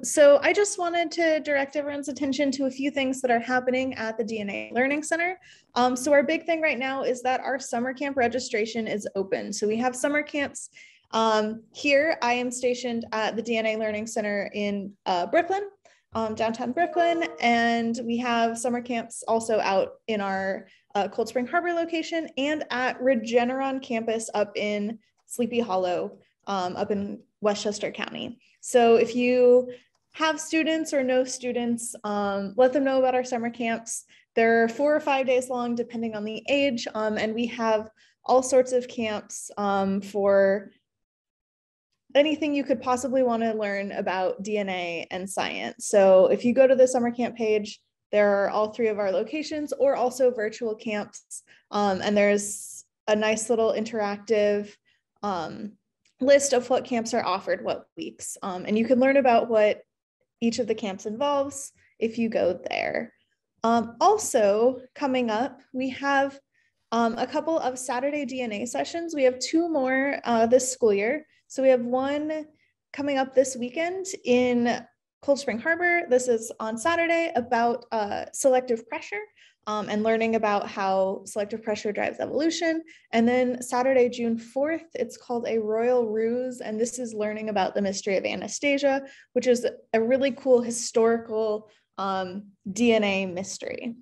So I just wanted to direct everyone's attention to a few things that are happening at the DNA Learning Center. So our big thing right now is that our summer camp registration is open. So we have summer camps here. I am stationed at the DNA Learning Center in Brooklyn, downtown Brooklyn, and we have summer camps also out in our Cold Spring Harbor location and at Regeneron campus up in Sleepy Hollow, up in Westchester County. So if you have students or know students, let them know about our summer camps. They're 4 or 5 days long, depending on the age. And we have all sorts of camps for anything you could possibly want to learn about DNA and science. So if you go to the summer camp page, there are all 3 of our locations or also virtual camps. And there's a nice little interactive list of what camps are offered what weeks. And you can learn about what each of the camps involves if you go there. Also coming up, we have a couple of Saturday DNA sessions. We have 2 more this school year. So we have one coming up this weekend in Cold Spring Harbor. This is on Saturday about selective pressure. And learning about how selective pressure drives evolution. And then Saturday, June 4th, it's called A Royal Ruse. And this is learning about the mystery of Anastasia, which is a really cool historical DNA mystery.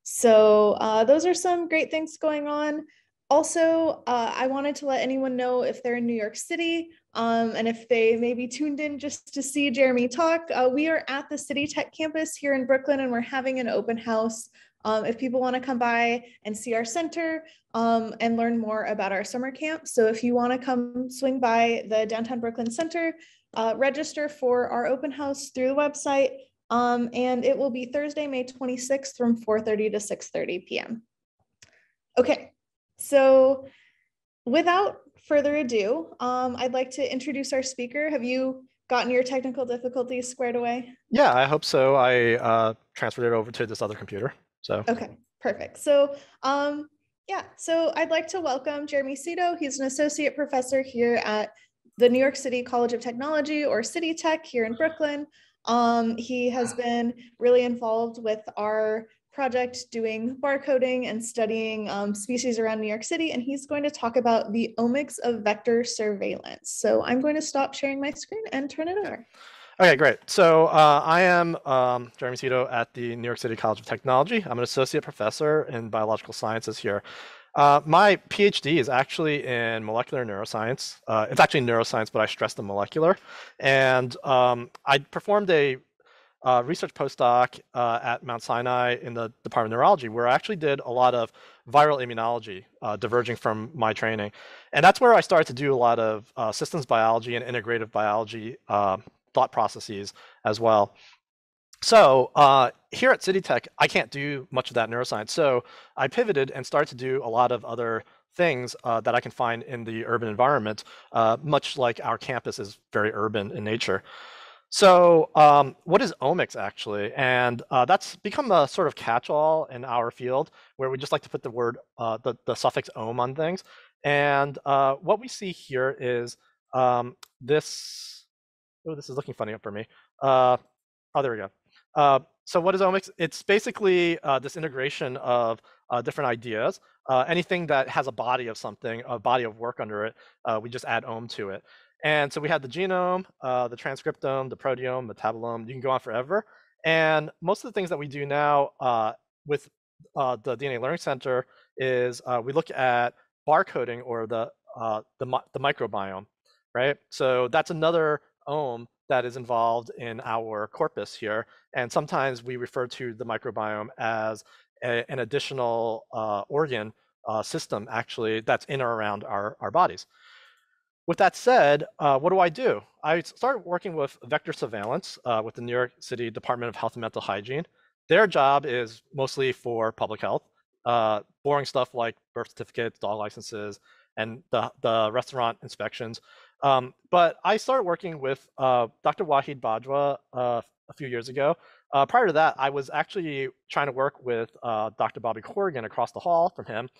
So those are some great things going on. Also, I wanted to let anyone know if they're in New York City and if they maybe tuned in just to see Jeremy talk. We are at the City Tech campus here in Brooklyn, and we're having an open house. If people want to come by and see our center and learn more about our summer camp. So if you want to come swing by the downtown Brooklyn Center, register for our open house through the website. And it will be Thursday, May 26th from 4:30 to 6:30 p.m. Okay. So without further ado, I'd like to introduce our speaker. Have you gotten your technical difficulties squared away? Yeah, I hope so. I transferred it over to this other computer. So Okay, perfect. So yeah, so I'd like to welcome Jeremy Cito. He's an associate professor here at the New York City College of Technology, or City Tech, here in Brooklyn. He has been really involved with our project doing barcoding and studying species around New York City, and he's going to talk about the omics of vector surveillance. So I'm going to stop sharing my screen and turn it over. okay, great. So I am Jeremy Cito at the New York City College of Technology. I'm an associate professor in biological sciences here. My PhD is actually in molecular neuroscience. It's actually neuroscience, but I stress the molecular. And I performed a research postdoc at Mount Sinai in the Department of Neurology, where I actually did a lot of viral immunology, diverging from my training. And that's where I started to do a lot of systems biology and integrative biology thought processes as well. So here at City Tech, I can't do much of that neuroscience. So I pivoted and started to do a lot of other things that I can find in the urban environment, much like our campus is very urban in nature. So what is omics actually? And that's become a sort of catch-all in our field, where we just like to put the word, the suffix "om" on things. And what we see here is this. Oh, this is looking funny up for me. Oh, there we go. So what is omics? It's basically this integration of different ideas. Anything that has a body of something, a body of work under it, we just add "om" to it. And so we have the genome, the transcriptome, the proteome, metabolome. You can go on forever. And most of the things that we do now with the DNA Learning Center is we look at barcoding, or the microbiome, right? So that's another ohm that is involved in our corpus here. And sometimes we refer to the microbiome as an additional organ system, actually, that's in or around our bodies. With that said, what do? I started working with vector surveillance with the New York City Department of Health and Mental Hygiene. Their job is mostly for public health, boring stuff like birth certificates, dog licenses, and the restaurant inspections. But I started working with Dr. Wahid Bajwa a few years ago. Prior to that, I was actually trying to work with Dr. Bobby Corrigan across the hall from him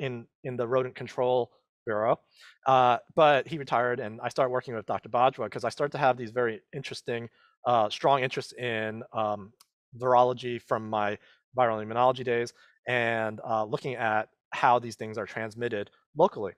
in the rodent control Bureau. But he retired, and I started working with Dr. Bajwa because I started to have these very interesting, strong interests in virology from my viral immunology days, and looking at how these things are transmitted locally.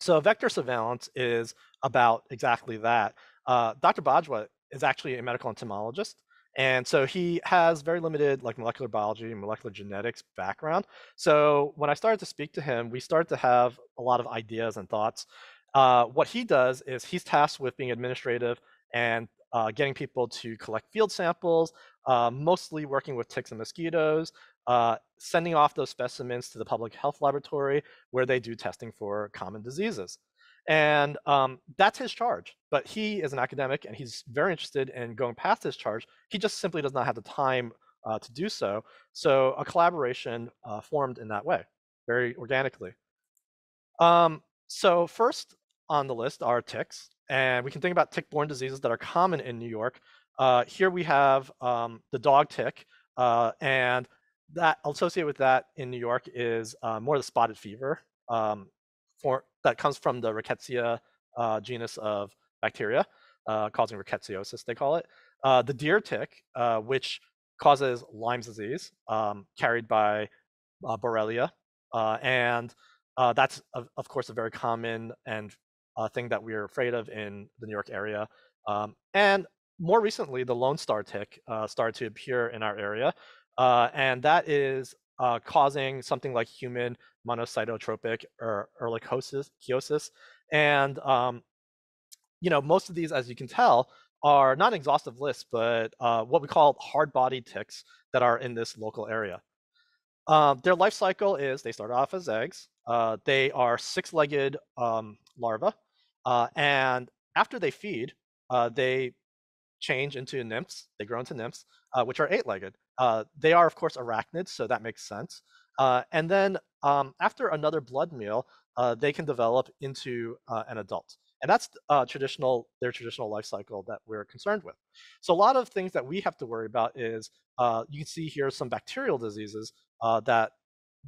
So vector surveillance is about exactly that. Dr. Bajwa is actually a medical entomologist, and so he has very limited like molecular biology and molecular genetics background. So when I started to speak to him, we started to have a lot of ideas and thoughts. What he does is he's tasked with being administrative and getting people to collect field samples, mostly working with ticks and mosquitoes, sending off those specimens to the public health laboratory where they do testing for common diseases. And that's his charge. But he is an academic and he's very interested in going past his charge. He just simply does not have the time to do so. So a collaboration formed in that way, very organically. So first on the list are ticks. And we can think about tick-borne diseases that are common in New York. Here we have the dog tick, and that associated with that in New York is more the spotted fever that comes from the Rickettsia genus of bacteria, causing rickettsiosis, they call it. The deer tick, which causes Lyme's disease, carried by Borrelia, and that's of course a very common and thing that we're afraid of in the New York area. And more recently, the Lone Star tick started to appear in our area, and that is causing something like human monocytotropic or ehrlichiosis. And most of these, as you can tell, are not an exhaustive list, but what we call hard-bodied ticks that are in this local area. Their life cycle is they start off as eggs. They are six-legged larvae, and after they feed, they change into nymphs. They grow into nymphs, which are eight-legged. They are, of course, arachnids, so that makes sense. And then after another blood meal, they can develop into an adult. And that's their traditional life cycle that we're concerned with. So a lot of things that we have to worry about is, you can see here some bacterial diseases that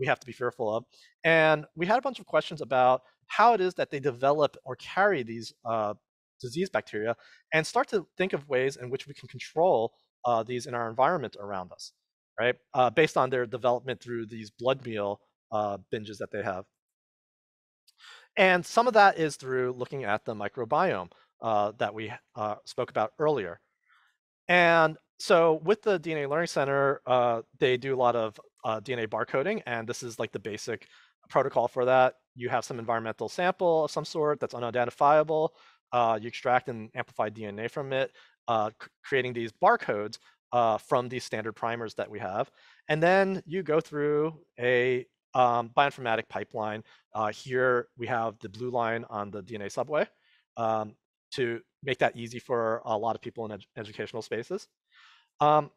we have to be fearful of. And we had a bunch of questions about how it is that they develop or carry these disease bacteria, and start to think of ways in which we can control these in our environment around us, right? Based on their development through these blood meal binges that they have. And some of that is through looking at the microbiome that we spoke about earlier. And so with the DNA Learning Center, they do a lot of DNA barcoding, and this is like the basic protocol for that. You have some environmental sample of some sort that's unidentifiable. You extract and amplify DNA from it, creating these barcodes from these standard primers that we have. And then you go through a bioinformatic pipeline. Here we have the blue line on the DNA subway to make that easy for a lot of people in educational spaces. And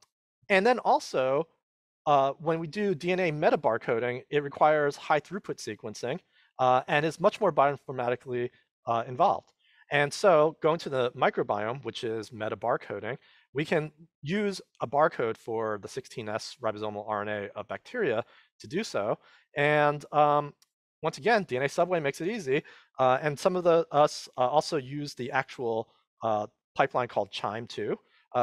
then also, when we do DNA metabarcoding, it requires high throughput sequencing and is much more bioinformatically involved. And so going to the microbiome, which is metabarcoding, we can use a barcode for the 16S ribosomal RNA of bacteria to do so. And once again, DNA subway makes it easy. And some of us also use the actual pipeline called QIIME2,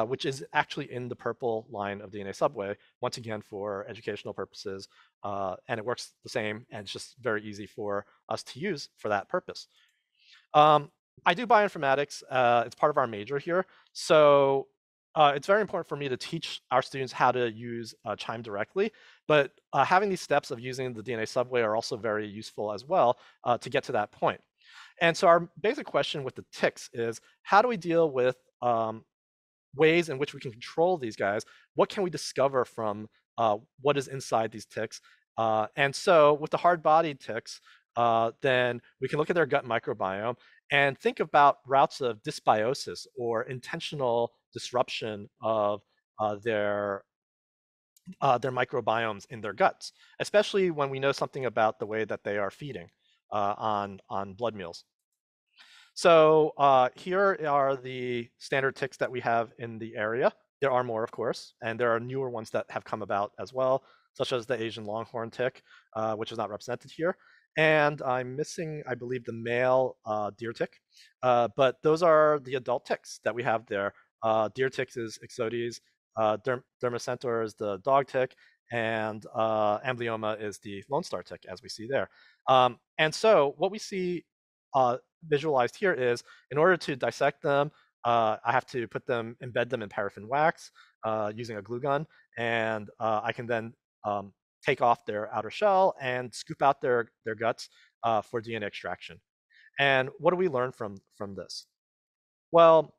which is actually in the purple line of DNA subway, once again for educational purposes. And it works the same, and it's just very easy for us to use for that purpose. I do bioinformatics. It's part of our major here. So it's very important for me to teach our students how to use QIIME directly, but having these steps of using the DNA subway are also very useful as well to get to that point. And so our basic question with the ticks is, how do we deal with ways in which we can control these guys? What can we discover from what is inside these ticks? And so with the hard-bodied ticks, then we can look at their gut microbiome and think about routes of dysbiosis or intentional disruption of their microbiomes in their guts, especially when we know something about the way that they are feeding on blood meals. So here are the standard ticks that we have in the area. There are more, of course, and there are newer ones that have come about as well, such as the Asian longhorn tick, which is not represented here. And I'm missing, I believe, the male deer tick. But those are the adult ticks that we have there. Deer ticks is Ixodes, Dermacentor is the dog tick, and Amblyomma is the Lone Star tick, as we see there. And so what we see visualized here is, in order to dissect them, I have to embed them in paraffin wax using a glue gun, and I can then take off their outer shell and scoop out their guts for DNA extraction. And what do we learn from this? Well,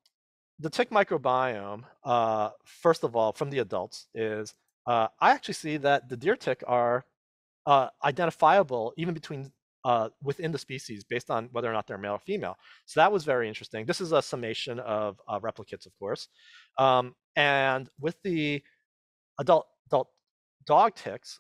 the tick microbiome, first of all, from the adults, is I actually see that the deer tick are identifiable even within the species based on whether or not they're male or female. So that was very interesting. This is a summation of replicates, of course. And with the adult dog ticks,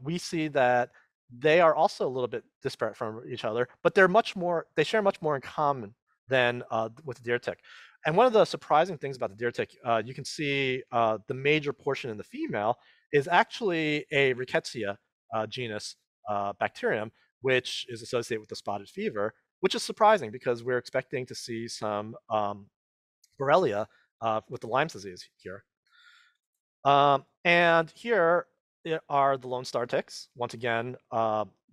we see that they are also a little bit disparate from each other, but they share much more in common than with the deer tick. And one of the surprising things about the deer tick, you can see the major portion in the female is actually a Rickettsia genus bacterium, which is associated with the spotted fever, which is surprising because we're expecting to see some Borrelia with the Lyme disease here. And here are the Lone Star ticks. Once again,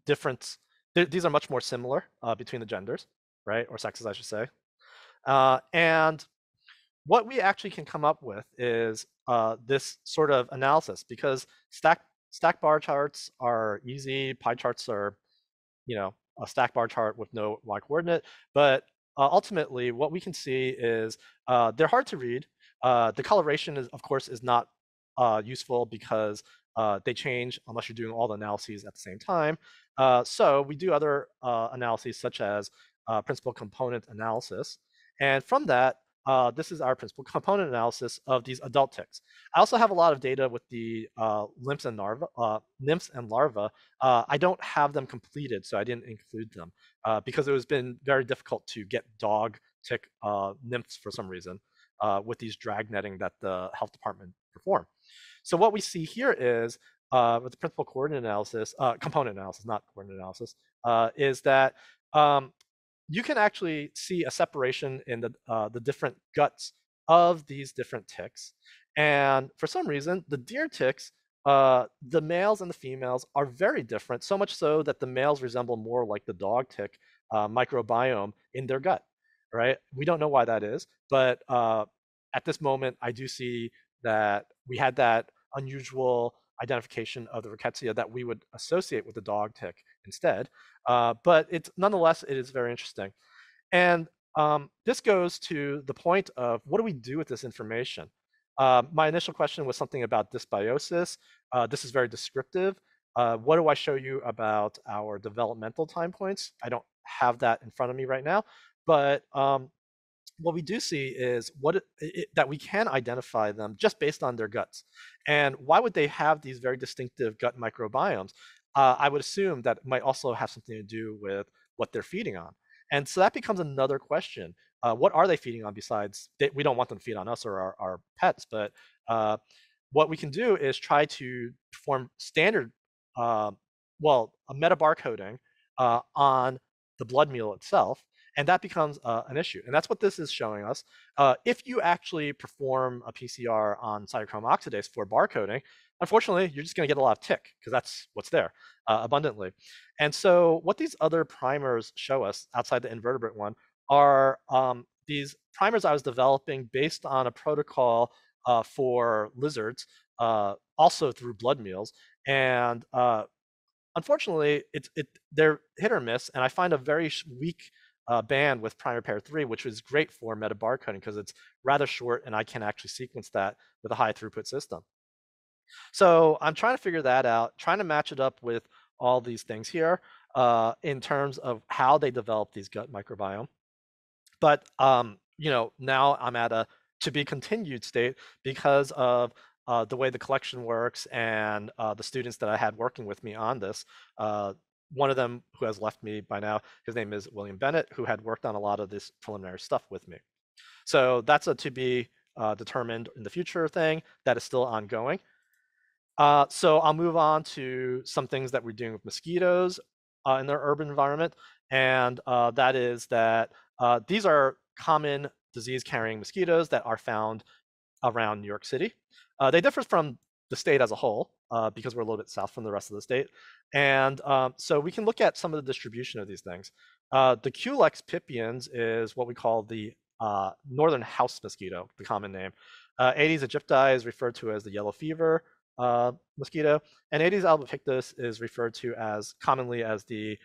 these are much more similar between the genders, right? Or sexes, I should say. And what we actually can come up with is this sort of analysis, because stack bar charts are easy. Pie charts are, a stack bar chart with no y coordinate. But ultimately, what we can see is they're hard to read. The coloration, of course, is not useful because they change unless you're doing all the analyses at the same time. So we do other analyses such as principal component analysis. And from that, this is our principal component analysis of these adult ticks. I also have a lot of data with the nymphs and larvae. I don't have them completed, so I didn't include them because it has been very difficult to get dog tick nymphs for some reason with these drag netting that the health department perform. So what we see here is with the principal coordinate analysis, component analysis, not coordinate analysis, is that you can actually see a separation in the different guts of these different ticks. And for some reason, the deer ticks, the males and the females are very different, so much so that the males resemble more like the dog tick microbiome in their gut, right? We don't know why that is, but at this moment, I do see that we had that unusual identification of the rickettsia that we would associate with the dog tick instead. But nonetheless, it is very interesting. And this goes to the point of what do we do with this information? My initial question was something about dysbiosis. This is very descriptive. What do I show you about our developmental time points? I don't have that in front of me right now, but what we do see is that we can identify them just based on their guts. And why would they have these very distinctive gut microbiomes? I would assume that it might also have something to do with what they're feeding on. And so that becomes another question. What are they feeding on besides, we don't want them to feed on us or our pets, but what we can do is try to perform standard, a metabarcoding on the blood meal itself, and that becomes an issue. And that's what this is showing us. If you actually perform a PCR on cytochrome oxidase for barcoding, unfortunately, you're just going to get a lot of tick because that's what's there abundantly. And so what these other primers show us outside the invertebrate one are these primers I was developing based on a protocol for lizards, also through blood meals. And unfortunately, they're hit or miss, and I find a very weak band with primer pair 3, which is great for metabarcoding because it's rather short and I can actually sequence that with a high throughput system. So I'm trying to figure that out, trying to match it up with all these things here in terms of how they develop these gut microbiome. But now I'm at a to be continued state because of the way the collection works and the students that I had working with me on this. One of them who has left me by now, his name is William Bennett, who had worked on a lot of this preliminary stuff with me. So that's a to be determined in the future thing that is still ongoing. So I'll move on to some things that we're doing with mosquitoes. in their urban environment, and that is that these are common disease-carrying mosquitoes that are found around New York City. They differ from the state as a whole because we're a little bit south from the rest of the state. And so we can look at some of the distribution of these things. The Culex pipiens is what we call the northern house mosquito, the common name. Aedes aegypti is referred to as the yellow fever mosquito, and Aedes albopictus is referred to as commonly as the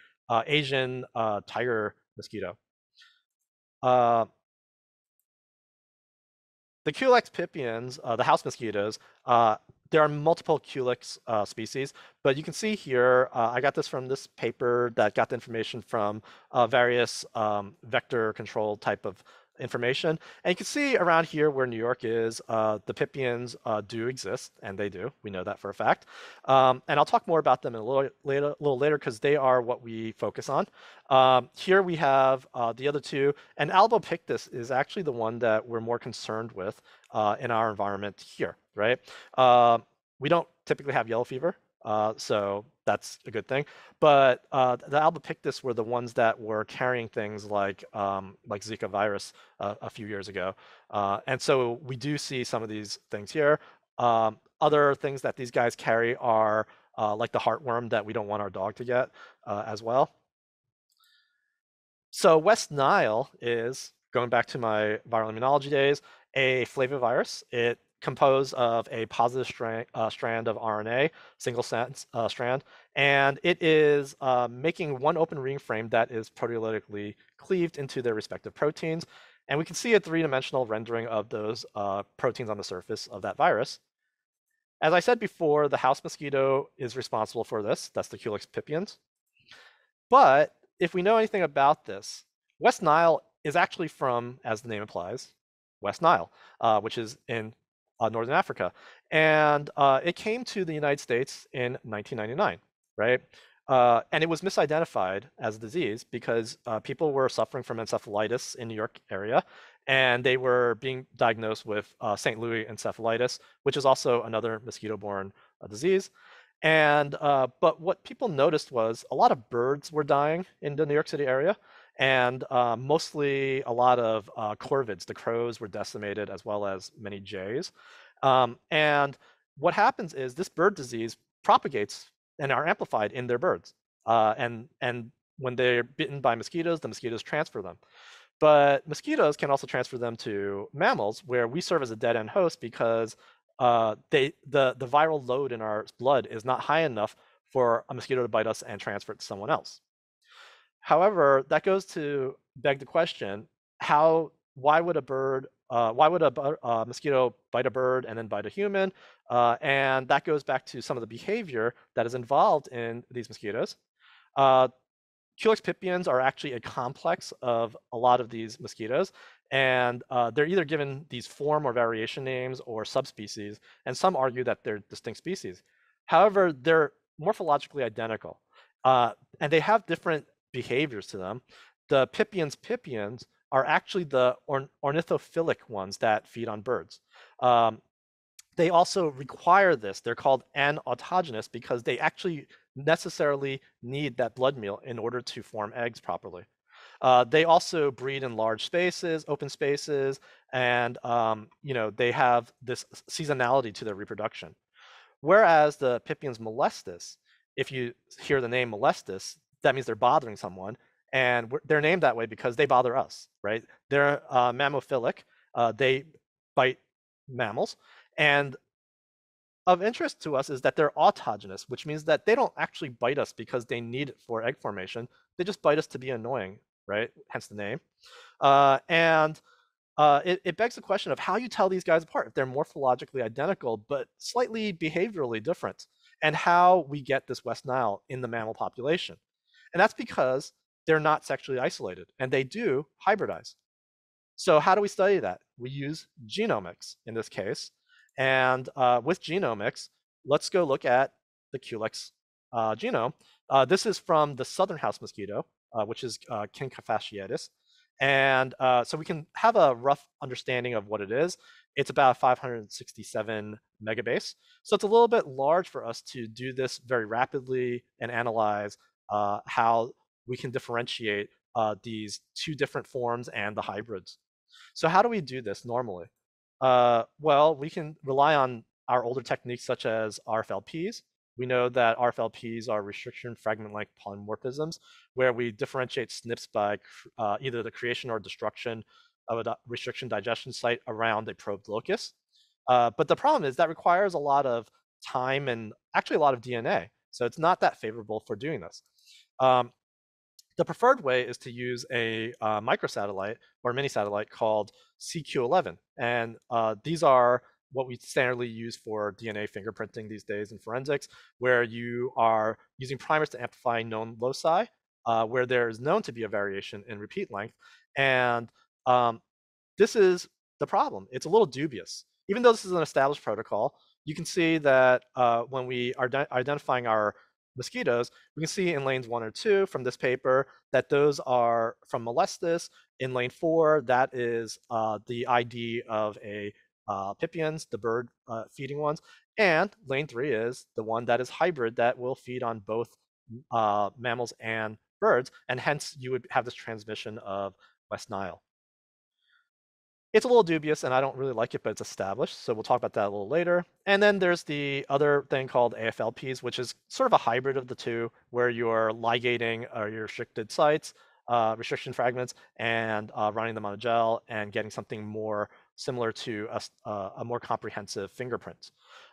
Asian tiger mosquito. The Culex pipiens, the house mosquitoes, there are multiple Culex species, but you can see here, I got this from this paper that got the information from various vector control type of information. And you can see around here where New York is, the pipiens do exist, and they do. We know that for a fact. And I'll talk more about them in a little later because they are what we focus on. Here we have the other two, and albopictus is actually the one that we're more concerned with in our environment here, right? We don't typically have yellow fever, so that's a good thing. But the albopictus were the ones that were carrying things like Zika virus a few years ago. And so we do see some of these things here. Other things that these guys carry are like the heartworm that we don't want our dog to get as well. So West Nile is, going back to my viral immunology days, a flavivirus. It composed of a positive strand of RNA, single strand, and it is making one open ring frame that is proteolytically cleaved into their respective proteins. And we can see a three-dimensional rendering of those proteins on the surface of that virus. As I said before, the house mosquito is responsible for this. That's the Culex pipiens. But if we know anything about this, West Nile is actually from, as the name implies, West Nile, which is in Northern Africa. And it came to the United States in 1999, right? And it was misidentified as a disease because people were suffering from encephalitis in New York area, and they were being diagnosed with St. Louis encephalitis, which is also another mosquito-borne disease. And but what people noticed was a lot of birds were dying in the New York City area, and mostly a lot of corvids. The crows were decimated, as well as many jays. And what happens is this bird disease propagates and are amplified in their birds. And when they're bitten by mosquitoes, the mosquitoes transfer them. But mosquitoes can also transfer them to mammals, where we serve as a dead-end host because the viral load in our blood is not high enough for a mosquito to bite us and transfer it to someone else. However, that goes to beg the question: why would a mosquito bite a bird and then bite a human? And that goes back to some of the behavior that is involved in these mosquitoes. Culex pipiens are actually a complex of a lot of these mosquitoes, and they're either given these form or variation names or subspecies, and some argue that they're distinct species. However, they're morphologically identical, and they have different behaviors to them. The pipiens are actually the ornithophilic ones that feed on birds. They also require this. They're called anautogynous because they actually necessarily need that blood meal in order to form eggs properly. They also breed in large spaces, open spaces, and they have this seasonality to their reproduction. Whereas the Pipiens molestus, if you hear the name molestus, that means they're bothering someone, and they're named that way because they bother us, right? They're mammophilic. They bite mammals, and of interest to us is that they're autogenous, which means that they don't actually bite us because they need it for egg formation. They just bite us to be annoying, right? Hence the name. It begs the question of how you tell these guys apart if they're morphologically identical but slightly behaviorally different, and how we get this West Nile in the mammal population. And that's because they're not sexually isolated, and they do hybridize. So how do we study that? We use genomics in this case. And with genomics, let's go look at the Culex genome. This is from the southern house mosquito, which is Quinca fasciatus. And so we can have a rough understanding of what it is. It's about 567 megabase. So it's a little bit large for us to do this very rapidly and analyze how we can differentiate these two different forms and the hybrids. So how do we do this normally? Well, we can rely on our older techniques such as RFLPs. We know that RFLPs are restriction fragment length polymorphisms, where we differentiate SNPs by either the creation or destruction of a restriction digestion site around a probed locus. But the problem is that requires a lot of time and actually a lot of DNA. So it's not that favorable for doing this. The preferred way is to use a microsatellite or mini satellite called CQ11. And these are what we standardly use for DNA fingerprinting these days in forensics, where you are using primers to amplify known loci, where there is known to be a variation in repeat length. And this is the problem. It's a little dubious. Even though this is an established protocol, you can see that when we are identifying our mosquitoes, we can see in lanes 1 or 2 from this paper that those are from molestus. In lane 4, that is the ID of a pipiens, the bird feeding ones. And lane 3 is the one that is hybrid that will feed on both mammals and birds, and hence you would have this transmission of West Nile. It's a little dubious, and I don't really like it, but it's established, so we'll talk about that a little later. And then there's the other thing called AFLPs, which is sort of a hybrid of the two, where you're ligating your restricted sites, restriction fragments, and running them on a gel and getting something more similar to a more comprehensive fingerprint.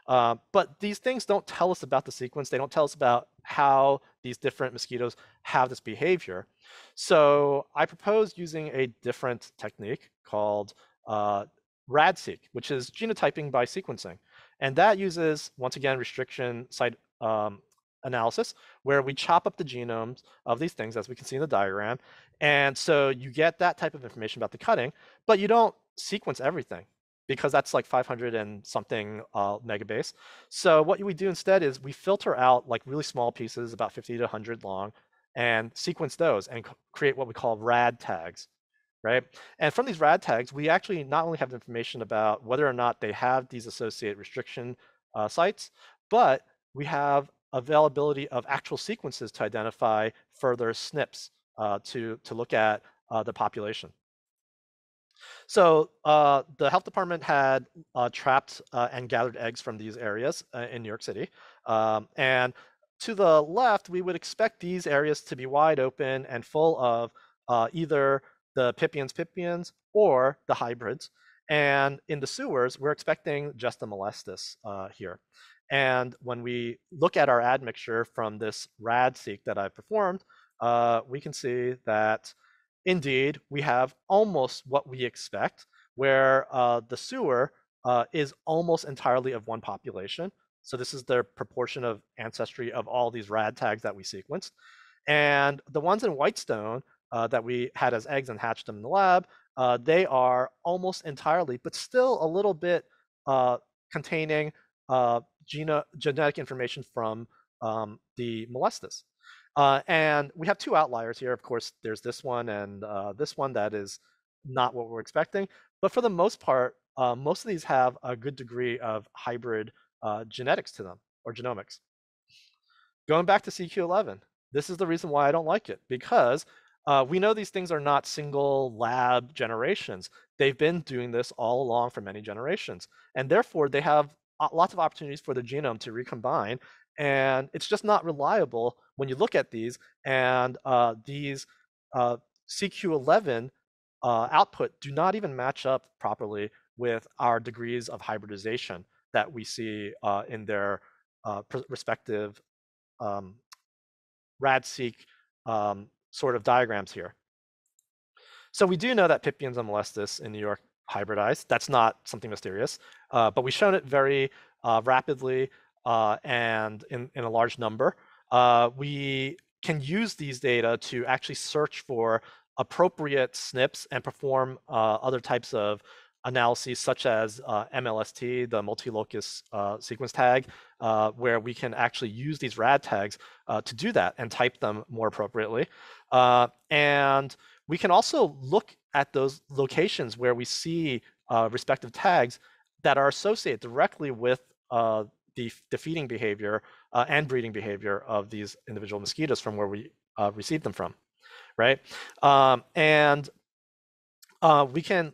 But these things don't tell us about the sequence. They don't tell us about how these different mosquitoes have this behavior. So I propose using a different technique called RADseq, which is genotyping by sequencing. And that uses, once again, restriction site analysis, where we chop up the genomes of these things, as we can see in the diagram. And so you get that type of information about the cutting, but you don't sequence everything, because that's like 500 and something megabase. So what we do instead is we filter out like really small pieces, about 50 to 100 long, and sequence those and create what we call RAD tags, right? And from these RAD tags, we actually not only have information about whether or not they have these associated restriction sites, but we have availability of actual sequences to identify further SNPs to look at the population. So the health department had trapped and gathered eggs from these areas in New York City. And to the left, we would expect these areas to be wide open and full of either the pipiens or the hybrids. And in the sewers, we're expecting just the molestus here. And when we look at our admixture from this RADseq that I've performed, we can see that indeed we have almost what we expect, where the sewer is almost entirely of one population. So this is the proportion of ancestry of all these RAD tags that we sequenced. And the ones in Whitestone that we had as eggs and hatched them in the lab, they are almost entirely, but still a little bit containing genetic information from the molestus. And we have two outliers here. Of course, there's this one and this one that is not what we're expecting. But for the most part, most of these have a good degree of hybrid genetics to them, or genomics. Going back to CQ11, this is the reason why I don't like it, because we know these things are not single lab generations. They've been doing this all along for many generations. And therefore, they have lots of opportunities for the genome to recombine. And it's just not reliable when you look at these. And these CQ11 output do not even match up properly with our degrees of hybridization that we see in their respective RADseq sort of diagrams here. So we do know that pipiens and molestus in New York hybridize. That's not something mysterious, but we've shown it very rapidly and in a large number. We can use these data to actually search for appropriate SNPs and perform other types of analyses, such as MLST, the multi-locus sequence tag, where we can actually use these RAD tags to do that and type them more appropriately. And we can also look at those locations where we see respective tags that are associated directly with the feeding behavior and breeding behavior of these individual mosquitoes from where we received them from, right? And we can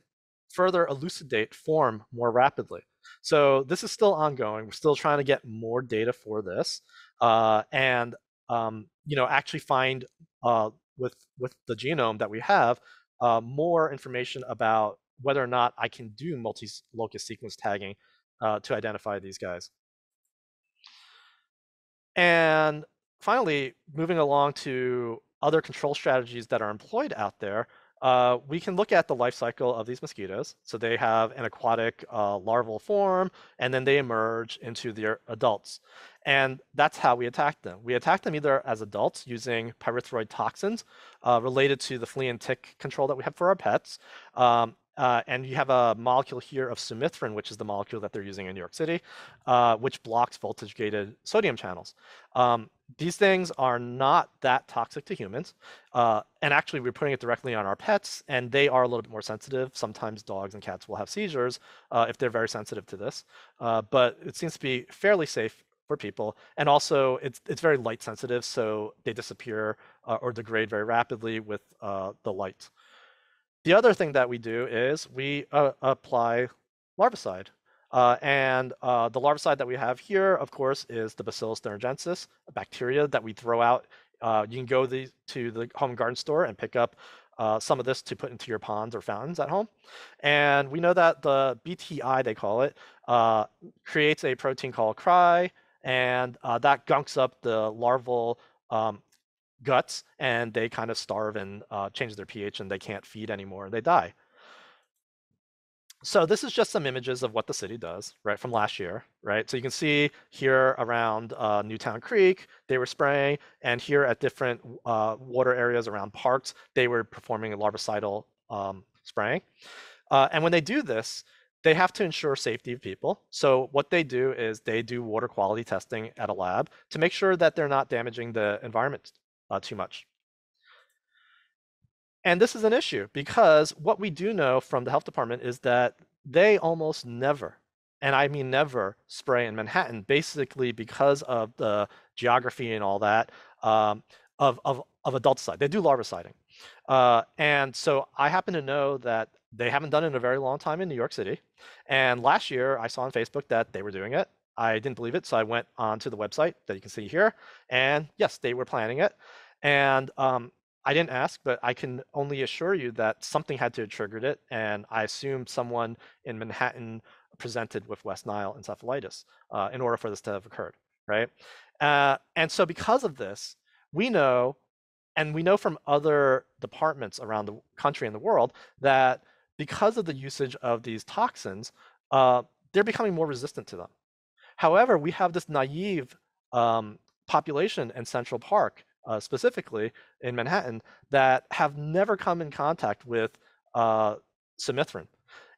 further elucidate form more rapidly. So this is still ongoing. We're still trying to get more data for this, and actually find with the genome that we have more information about whether or not I can do multi-locus sequence tagging to identify these guys. And finally, moving along to other control strategies that are employed out there, we can look at the life cycle of these mosquitoes. So they have an aquatic larval form, and then they emerge into their adults. And that's how we attack them. We attack them either as adults using pyrethroid toxins related to the flea and tick control that we have for our pets. And you have a molecule here of sumithrin, which is the molecule that they're using in New York City, which blocks voltage-gated sodium channels. These things are not that toxic to humans. And actually, we're putting it directly on our pets, and they are a little bit more sensitive. Sometimes dogs and cats will have seizures if they're very sensitive to this. But it seems to be fairly safe for people. And also, it's very light sensitive, so they disappear or degrade very rapidly with the light. The other thing that we do is we apply larvicide. And the larvicide that we have here, of course, is the Bacillus thuringiensis, a bacteria that we throw out. You can go to the home and garden store and pick up some of this to put into your ponds or fountains at home. And we know that the BTI, they call it, creates a protein called cry, and that gunks up the larval guts, and they kind of starve and change their pH, and they can't feed anymore, and they die. So this is just some images of what the city does, right, from last year, right? So you can see here around Newtown Creek, they were spraying, and here at different water areas around parks, they were performing larvicidal spraying. And when they do this, they have to ensure safety of people. So what they do is they do water quality testing at a lab to make sure that they're not damaging the environment too much. And this is an issue because what we do know from the health department is that they almost never, and I mean never, spray in Manhattan, basically because of the geography and all that of adulticide. They do larviciding. And so I happen to know that they haven't done it in a very long time in New York City. And last year I saw on Facebook that they were doing it. I didn't believe it, so I went onto the website that you can see here. And yes, they were planning it. And I didn't ask, but I can only assure you that something had to have triggered it, and I assume someone in Manhattan presented with West Nile encephalitis in order for this to have occurred, right? And so because of this, we know, and we know from other departments around the country and the world, that because of the usage of these toxins, they're becoming more resistant to them. However, we have this naive population in Central Park, specifically in Manhattan, that have never come in contact with sumithrin.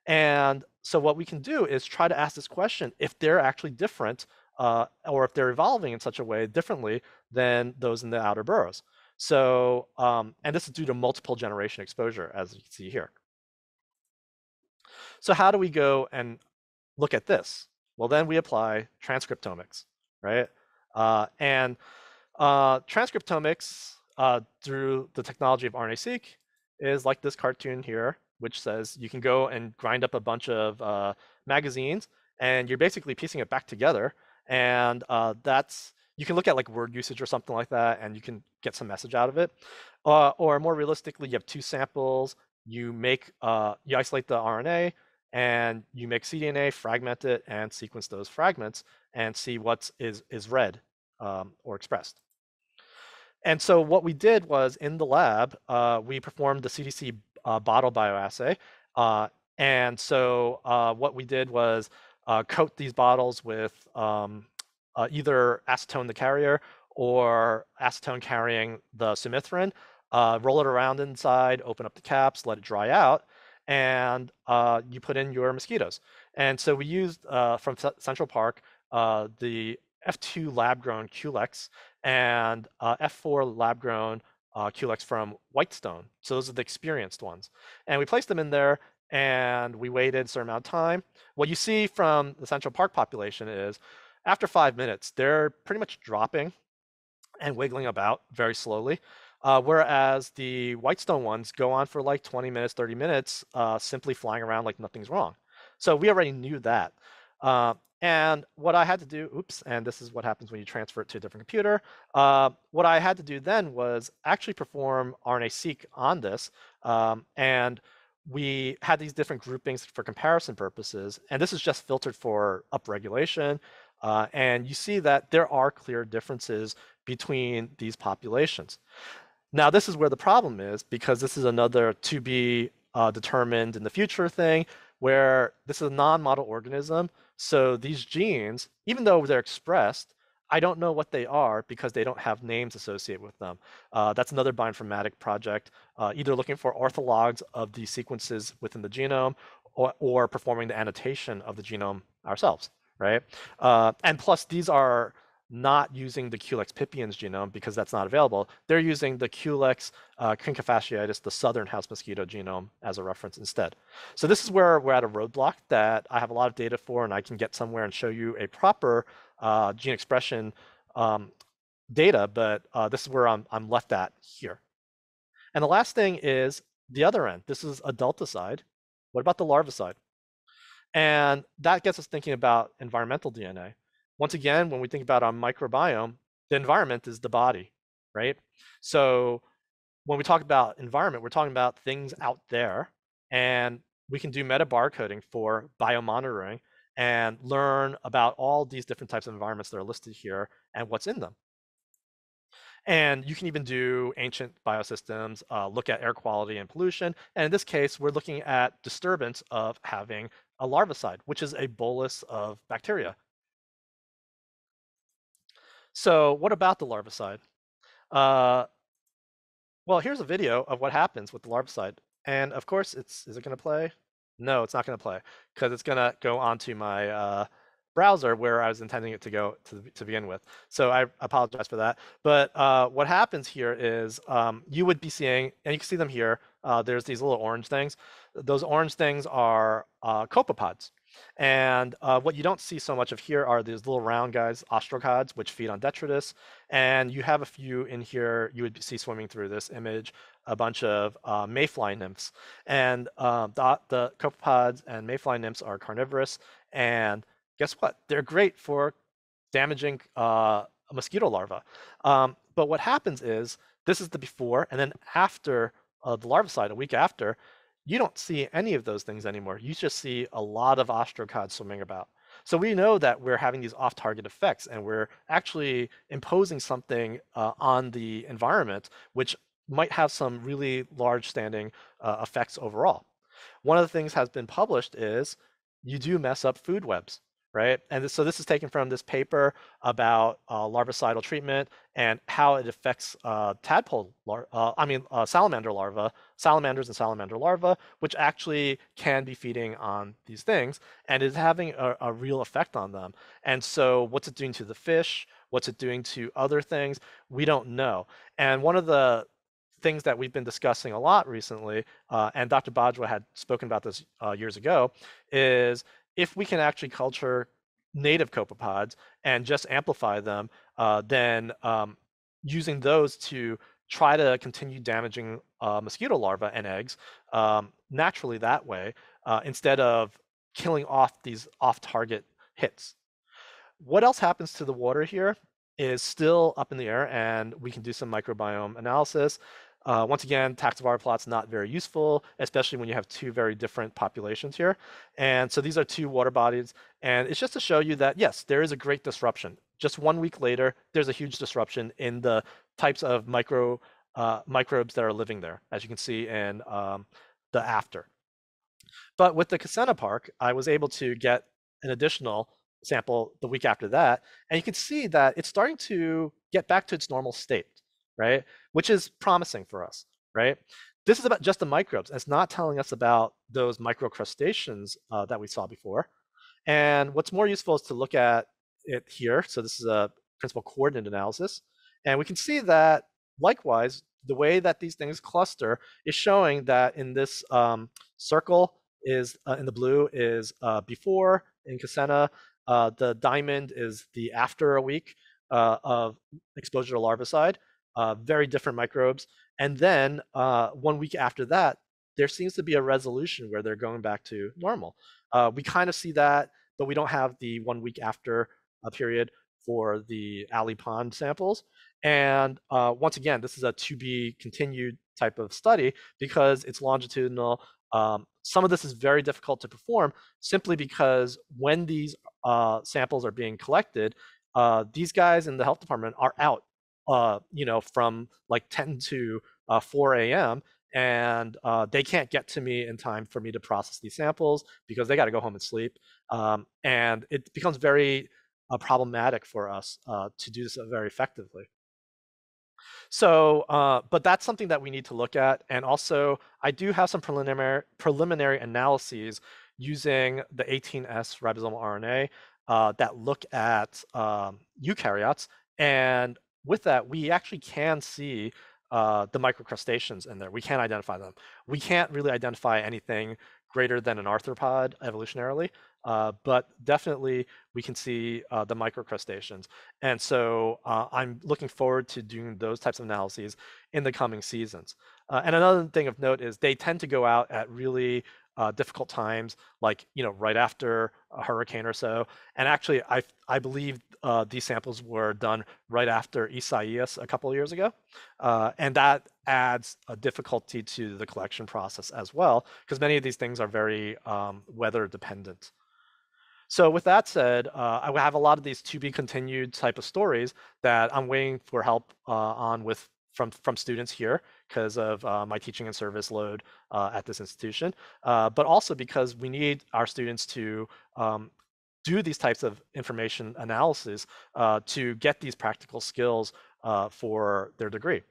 And so what we can do is try to ask this question if they're actually different or if they're evolving in such a way differently than those in the outer boroughs. So, and this is due to multiple generation exposure, as you can see here. So how do we go and look at this? Well, then we apply transcriptomics, right? Transcriptomics through the technology of RNA-seq is like this cartoon here, which says you can go and grind up a bunch of magazines, and you're basically piecing it back together. And you can look at like word usage or something like that, and you can get some message out of it. Or more realistically, you have two samples. You isolate the RNA, and you make cDNA, fragment it, and sequence those fragments, and see what is read or expressed. And so what we did was in the lab, we performed the CDC bottle bioassay. And so what we did was coat these bottles with either acetone, the carrier, or acetone carrying the sumithrin, roll it around inside, open up the caps, let it dry out, and you put in your mosquitoes. And so we used from Central Park the F2 lab-grown Culex and F4 lab-grown Culex from Whitestone. So those are the experienced ones. And we placed them in there, and we waited a certain amount of time. What you see from the Central Park population is after 5 minutes, they're pretty much dropping and wiggling about very slowly. Whereas the Whitestone ones go on for like 20 minutes, 30 minutes, simply flying around like nothing's wrong. So we already knew that. And what I had to do, oops, and this is what happens when you transfer it to a different computer. What I had to do then was actually perform RNA-seq on this. And we had these different groupings for comparison purposes. And this is just filtered for upregulation. And you see that there are clear differences between these populations. Now, this is where the problem is, because this is another to be determined in the future thing, where this is a non-model organism. So these genes, even though they're expressed, I don't know what they are because they don't have names associated with them. That's another bioinformatic project, either looking for orthologs of the sequences within the genome or performing the annotation of the genome ourselves, right? And plus, these are not using the Culex pipiens genome because that's not available. They're using the Culex crincifasciatus, the southern house mosquito genome, as a reference instead. So this is where we're at a roadblock that I have a lot of data for, and I can get somewhere and show you a proper gene expression data, but this is where I'm left at here. And the last thing is the other end. This is adulta side. What about the larva side? And that gets us thinking about environmental DNA. Once again, when we think about our microbiome, the environment is the body, right? So when we talk about environment, we're talking about things out there, and we can do metabarcoding for biomonitoring and learn about all these different types of environments that are listed here and what's in them. And you can even do ancient biosystems, look at air quality and pollution. And in this case, we're looking at disturbance of having a larvicide, which is a bolus of bacteria. So what about the larvicide? Well, here's a video of what happens with the larvicide. And of course, is it going to play? No, it's not going to play because it's going to go onto my browser where I was intending it to go to begin with. So I apologize for that. But what happens here is you would be seeing, and you can see them here, there's these little orange things. Those orange things are copepods. And what you don't see so much of here are these little round guys, ostrocods, which feed on detritus. And you have a few in here you would see swimming through this image, a bunch of mayfly nymphs. And the copepods and mayfly nymphs are carnivorous. And guess what? They're great for damaging a mosquito larva. But what happens is, this is the before, and then after the larvicide, a week after, you don't see any of those things anymore. You just see a lot of ostrocods swimming about. So we know that we're having these off-target effects, and we're actually imposing something on the environment, which might have some really large-standing effects overall. One of the things has been published is you do mess up food webs, right? And so this is taken from this paper about larvicidal treatment and how it affects salamander larvae, salamanders and salamander larvae, which actually can be feeding on these things and is having a real effect on them. And so what's it doing to the fish? What's it doing to other things? We don't know. And one of the things that we've been discussing a lot recently, and Dr. Bajwa had spoken about this years ago, is if we can actually culture native copepods and just amplify them, then using those to try to continue damaging mosquito larvae and eggs naturally that way, instead of killing off these off-target hits. What else happens to the water here is still up in the air, and we can do some microbiome analysis. Once again, taxonomic plot's not very useful, especially when you have two very different populations here. And so these are two water bodies, and it's just to show you that, yes, there is a great disruption. Just 1 week later, there's a huge disruption in the types of microbes that are living there, as you can see in the after. But with the Cassena Park, I was able to get an additional sample the week after that, and you can see that it's starting to get back to its normal state, right? Which is promising for us, right? This is about just the microbes. It's not telling us about those microcrustaceans that we saw before. And what's more useful is to look at it here. So this is a principal coordinate analysis. And we can see that, likewise, the way that these things cluster is showing that in this circle is, in the blue, is before in Cassena, The diamond is the after a week of exposure to larvicide, very different microbes. And then 1 week after that, there seems to be a resolution where they're going back to normal. We kind of see that, but we don't have the 1 week after period for the alley pond samples. And once again, this is a to be continued type of study because it's longitudinal. Some of this is very difficult to perform simply because when these samples are being collected, these guys in the health department are out, from like 10 to 4 a.m. And they can't get to me in time for me to process these samples because they got to go home and sleep. And it becomes very problematic for us to do this very effectively. So, but that's something that we need to look at. And also, I do have some preliminary analyses using the 18S ribosomal RNA that look at eukaryotes. And with that, we actually can see the microcrustaceans in there. We can identify them. We can't really identify anything greater than an arthropod evolutionarily, but definitely we can see the microcrustaceans. And so I'm looking forward to doing those types of analyses in the coming seasons. And another thing of note is they tend to go out at really difficult times, like right after a hurricane or so. And actually, I believe these samples were done right after Isaias a couple of years ago, and that adds a difficulty to the collection process as well, because many of these things are very weather dependent. So with that said, I have a lot of these to be continued type of stories that I'm waiting for help on with from students here because of my teaching and service load at this institution, but also because we need our students to do these types of information analysis to get these practical skills for their degree.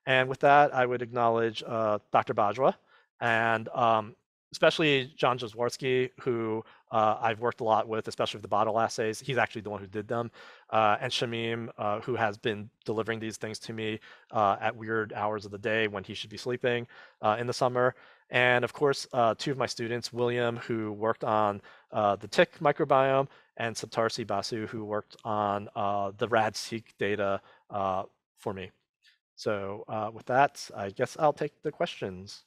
And with that, I would acknowledge Dr. Bajwa and especially John Jazwarsky, who I've worked a lot with, especially with the bottle assays. He's actually the one who did them. And Shamim, who has been delivering these things to me at weird hours of the day when he should be sleeping in the summer. And of course, two of my students, William, who worked on the tick microbiome, and Saptarsi Basu, who worked on the RAD-seq data for me. So with that, I guess I'll take the questions.